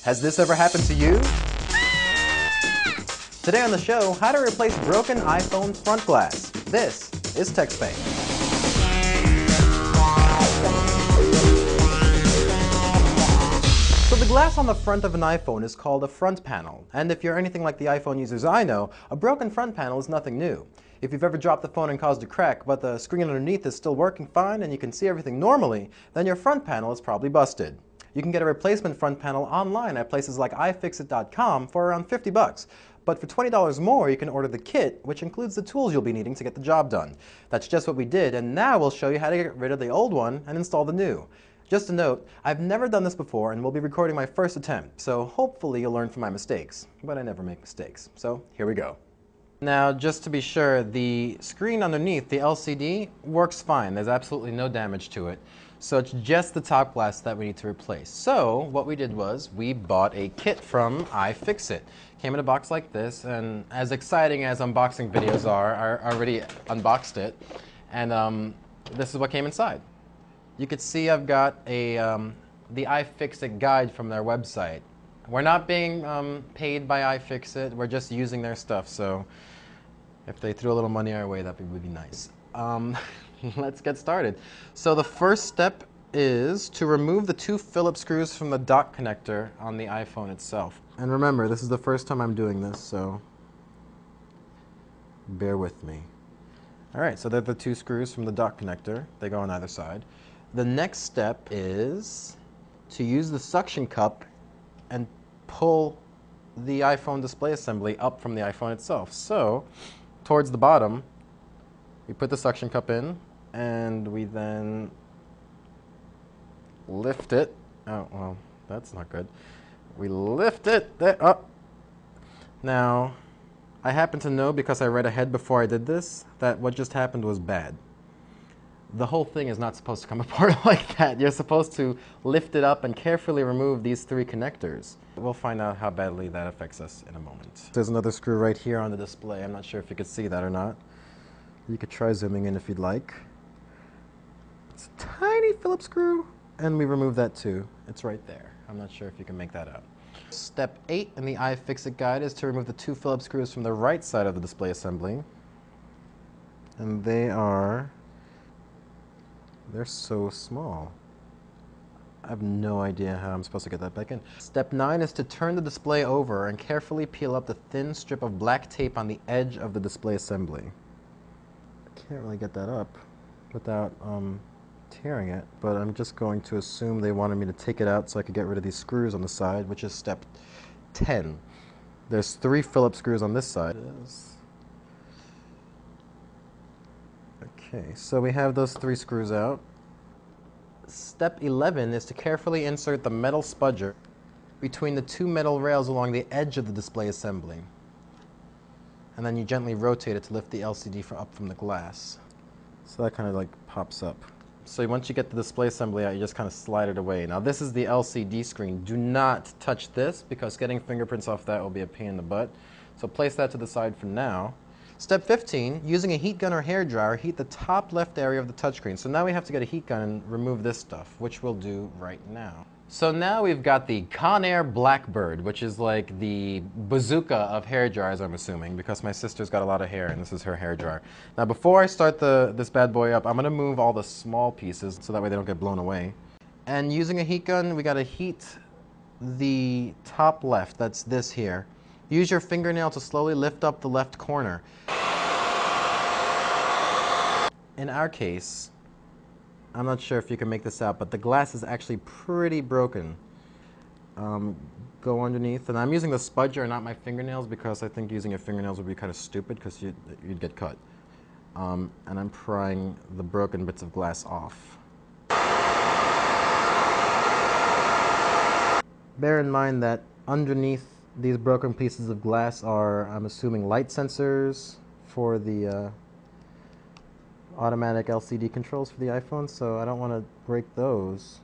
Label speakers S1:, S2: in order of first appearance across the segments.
S1: Has this ever happened to you? Today on the show, how to replace broken iPhone front glass. This is TechSpain. So the glass on the front of an iPhone is called a front panel, and if you're anything like the iPhone users I know, a broken front panel is nothing new. If you've ever dropped the phone and caused a crack, but the screen underneath is still working fine and you can see everything normally, then your front panel is probably busted. You can get a replacement front panel online at places like iFixit.com for around $50. But for $20 more, you can order the kit, which includes the tools you'll be needing to get the job done. That's just what we did, and now we'll show you how to get rid of the old one and install the new. Just a note, I've never done this before and will be recording my first attempt, so hopefully you'll learn from my mistakes. But I never make mistakes, so here we go. Now, just to be sure, the screen underneath, the LCD, works fine. There's absolutely no damage to it. So it's just the top glass that we need to replace. So what we did was we bought a kit from iFixit. Came in a box like this, and as exciting as unboxing videos are, I already unboxed it. And this is what came inside. You can see I've got a the iFixit guide from their website. We're not being paid by iFixit, we're just using their stuff, so if they threw a little money our way, that would be nice. Let's get started. So the first step is to remove the two Phillips screws from the dock connector on the iPhone itself. And remember, this is the first time I'm doing this, so bear with me. Alright, so they're the two screws from the dock connector. They go on either side. The next step is to use the suction cup and pull the iPhone display assembly up from the iPhone itself. So, towards the bottom, we put the suction cup in, and we then lift it. Oh, well, that's not good. We lift it there, up. Now, I happen to know, because I read ahead before I did this, that what just happened was bad. The whole thing is not supposed to come apart like that. You're supposed to lift it up and carefully remove these three connectors. We'll find out how badly that affects us in a moment. There's another screw right here on the display. I'm not sure if you could see that or not. You could try zooming in if you'd like. It's a tiny Phillips screw, and we remove that too. It's right there. I'm not sure if you can make that out. Step 8 in the iFixit guide is to remove the two Phillips screws from the right side of the display assembly. And they're so small. I have no idea how I'm supposed to get that back in. Step 9 is to turn the display over and carefully peel up the thin strip of black tape on the edge of the display assembly. I can't really get that up without tearing it, but I'm just going to assume they wanted me to take it out so I could get rid of these screws on the side, which is step 10. There's 3 Phillips screws on this side. Okay, so we have those 3 screws out. Step 11 is to carefully insert the metal spudger between the 2 metal rails along the edge of the display assembly. And then you gently rotate it to lift the LCD up from the glass. So that kind of like pops up. So once you get the display assembly out, you just kind of slide it away. Now this is the LCD screen. Do not touch this, because getting fingerprints off that will be a pain in the butt. So place that to the side for now. Step 15, using a heat gun or hair dryer, heat the top left area of the touchscreen. So now we have to get a heat gun and remove this stuff, which we'll do right now. So now we've got the Conair Blackbird, which is like the bazooka of hair dryers, I'm assuming, because my sister's got a lot of hair and this is her hair dryer. Now before I start this bad boy up, I'm going to move all the small pieces so that way they don't get blown away. And using a heat gun, we got to heat the top left, that's this here. Use your fingernail to slowly lift up the left corner. In our case, I'm not sure if you can make this out, but the glass is actually pretty broken. Go underneath, and I'm using the spudger and not my fingernails, because I think using your fingernails would be kind of stupid because you'd get cut. And I'm prying the broken bits of glass off. Bear in mind that underneath these broken pieces of glass are, I'm assuming, light sensors for the automatic LCD controls for the iPhone, so I don't want to break those.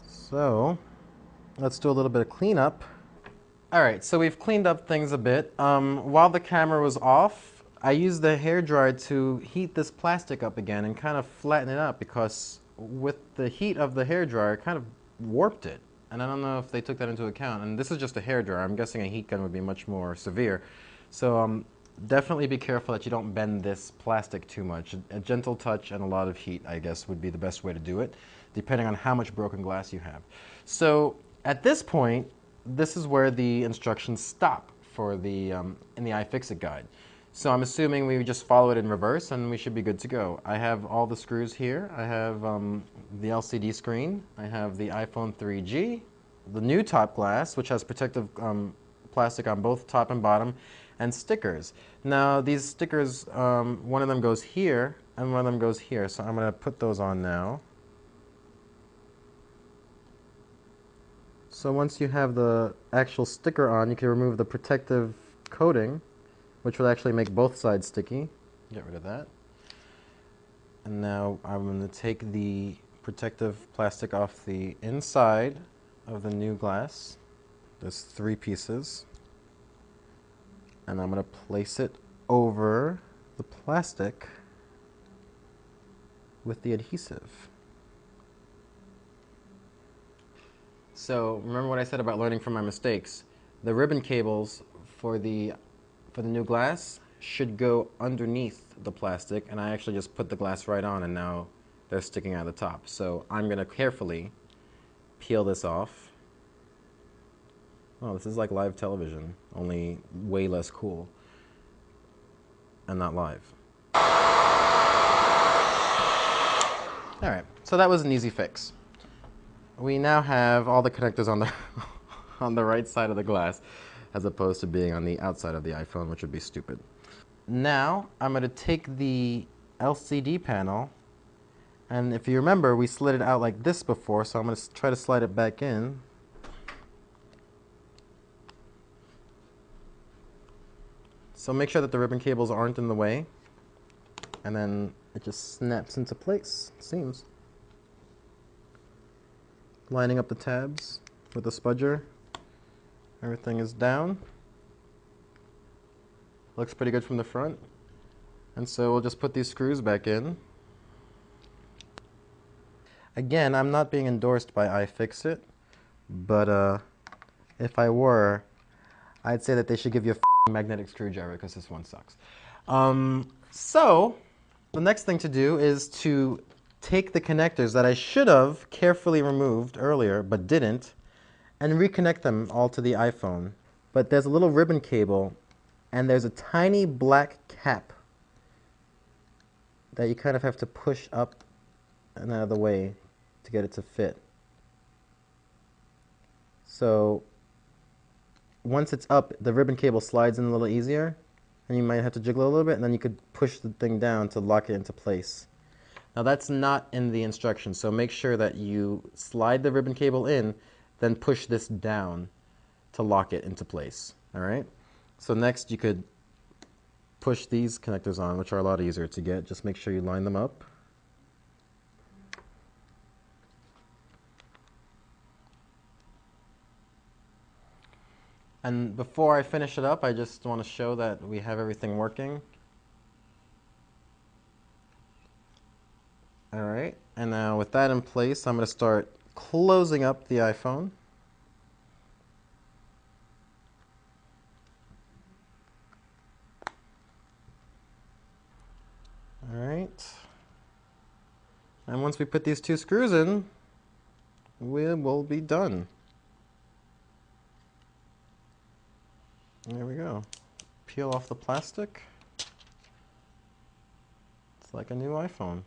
S1: So let's do a little bit of cleanup. Alright, so we've cleaned up things a bit. While the camera was off, I used the hairdryer to heat this plastic up again and kind of flatten it up, because with the heat of the hairdryer, it kind of warped it. and I don't know if they took that into account. And this is just a hairdryer. I'm guessing a heat gun would be much more severe. So definitely be careful that you don't bend this plastic too much. A gentle touch and a lot of heat, I guess, would be the best way to do it, depending on how much broken glass you have. So at this point, this is where the instructions stop for the in the iFixit guide. So I'm assuming we just follow it in reverse and we should be good to go. I have all the screws here. I have the LCD screen. I have the iPhone 3G, the new top glass, which has protective plastic on both top and bottom, and stickers. Now these stickers, one of them goes here and one of them goes here. So I'm going to put those on now. So once you have the actual sticker on, you can remove the protective coating, which will actually make both sides sticky. Get rid of that. And now I'm going to take the protective plastic off the inside of the new glass. There's 3 pieces. And I'm going to place it over the plastic with the adhesive. So remember what I said about learning from my mistakes. The ribbon cables for the new glass should go underneath the plastic, and I actually just put the glass right on and now they're sticking out of the top. So I'm going to carefully peel this off. Oh, this is like live television, only way less cool and not live. Alright, so that was an easy fix. We now have all the connectors on the on the right side of the glass, as opposed to being on the outside of the iPhone, which would be stupid. Now, I'm going to take the LCD panel, and if you remember, we slid it out like this before, so I'm going to try to slide it back in. So make sure that the ribbon cables aren't in the way, and then it just snaps into place, it seems. Lining up the tabs with the spudger. Everything is down. Looks pretty good from the front. And so we'll just put these screws back in. Again, I'm not being endorsed by iFixit, but if I were, I'd say that they should give you a magnetic screwdriver because this one sucks. So the next thing to do is to take the connectors that I should have carefully removed earlier but didn't, and reconnect them all to the iPhone. But there's a little ribbon cable and there's a tiny black cap that you kind of have to push up and out of the way to get it to fit. So once it's up, the ribbon cable slides in a little easier, and you might have to jiggle a little bit, and then you could push the thing down to lock it into place. Now that's not in the instructions, so make sure that you slide the ribbon cable in, then push this down to lock it into place. All right? So next you could push these connectors on, which are a lot easier to get. Just make sure you line them up. And before I finish it up, I just want to show that we have everything working. All right, and now with that in place, I'm going to start closing up the iPhone. All right. And once we put these 2 screws in, we will be done. There we go. Peel off the plastic. It's like a new iPhone.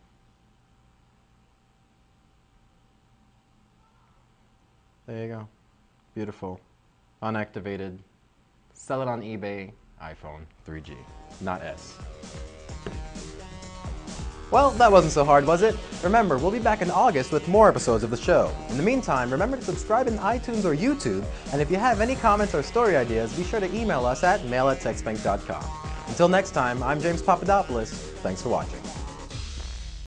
S1: There you go. Beautiful. Unactivated. Sell it on eBay. iPhone 3G. Not S. Well, that wasn't so hard, was it? Remember, we'll be back in August with more episodes of the show. In the meantime, remember to subscribe in iTunes or YouTube, and if you have any comments or story ideas, be sure to email us at mail@techspank.com. Until next time, I'm James Papadopoulos. Thanks for watching.